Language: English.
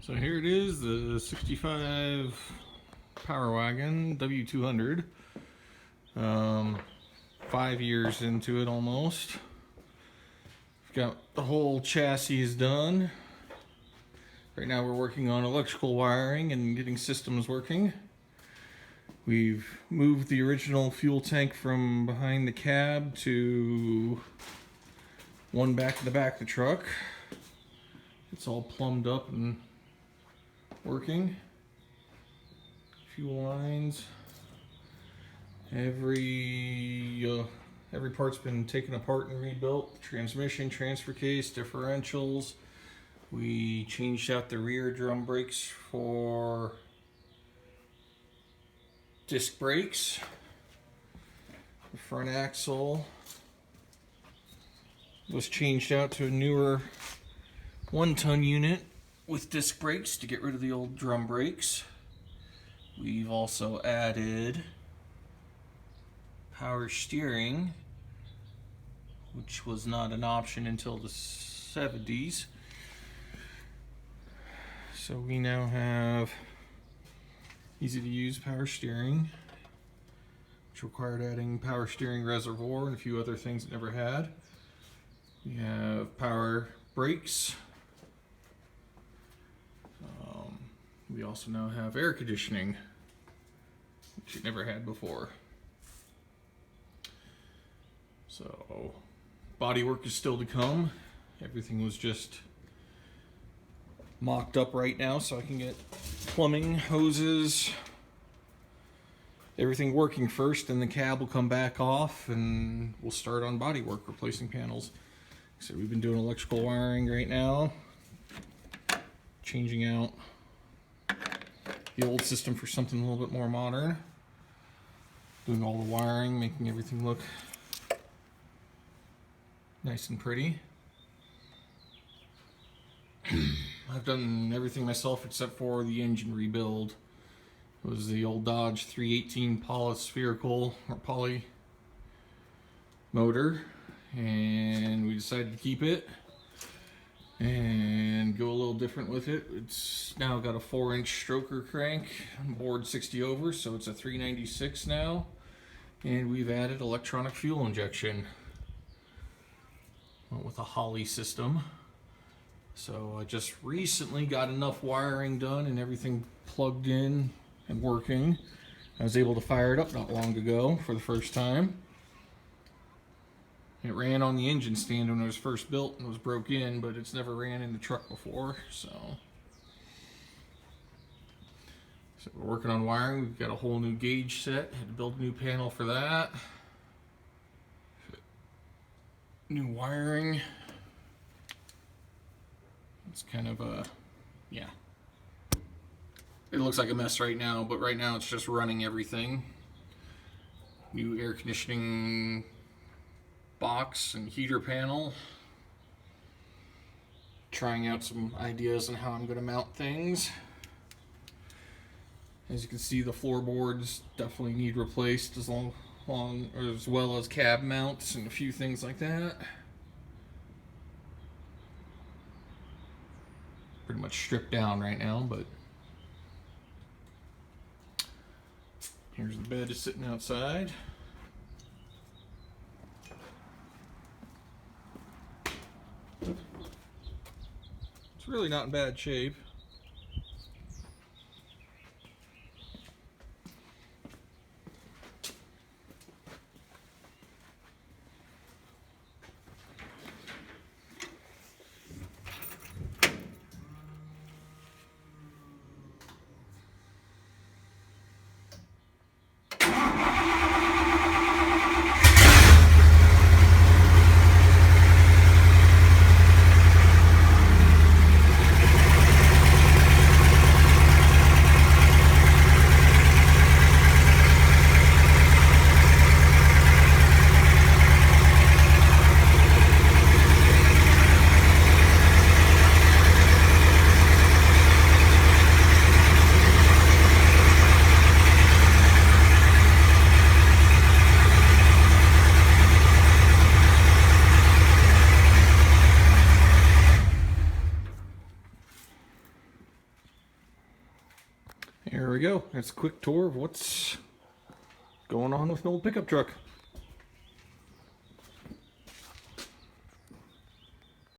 So here it is, the 65 Power Wagon W200. 5 years into it almost. We've got the whole chassis done. Right now we're working on electrical wiring and getting systems working. We've moved the original fuel tank from behind the cab to one back in the back of the truck. It's all plumbed up and working. Fuel lines. Every part's been taken apart and rebuilt. Transmission, transfer case, differentials. We changed out the rear drum brakes for disc brakes. The front axle was changed out to a newer 1-ton unit with disc brakes to get rid of the old drum brakes. We've also added power steering, which was not an option until the 70s. So we now have easy to use power steering, which required adding power steering reservoir and a few other things it never had. We have power brakes. We also now have air conditioning, which it never had before. So bodywork is still to come. Everything was just mocked up right now so I can get plumbing, hoses, everything working first, and the cab will come back off and we'll start on bodywork, replacing panels. So we've been doing electrical wiring right now, changing out the old system for something a little bit more modern, doing all the wiring, making everything look nice and pretty. I've done everything myself except for the engine rebuild. It was the old Dodge 318 polyspherical or poly motor, and we decided to keep it and go a little different with it. It's now got a 4-inch stroker crank, bored 60 over, so it's a 396 now, and we've added electronic fuel injection with a Holly system. So I just recently got enough wiring done and everything plugged in and working. I was able to fire it up not long ago for the first time. It ran on the engine stand when it was first built and was broke in, but it's never ran in the truck before. So we're working on wiring. We've got a whole new gauge set. Had to build a new panel for that. New wiring. It's kind of a, yeah. It looks like a mess right now, but right now it's just running everything. New air conditioning box and heater panel. Trying out some ideas on how I'm going to mount things. As you can see, the floorboards definitely need replaced, as well as cab mounts and a few things like that. Pretty much stripped down right now, but here's the bed is sitting outside. It's really not in bad shape. Here we go. That's a quick tour of what's going on with an old pickup truck.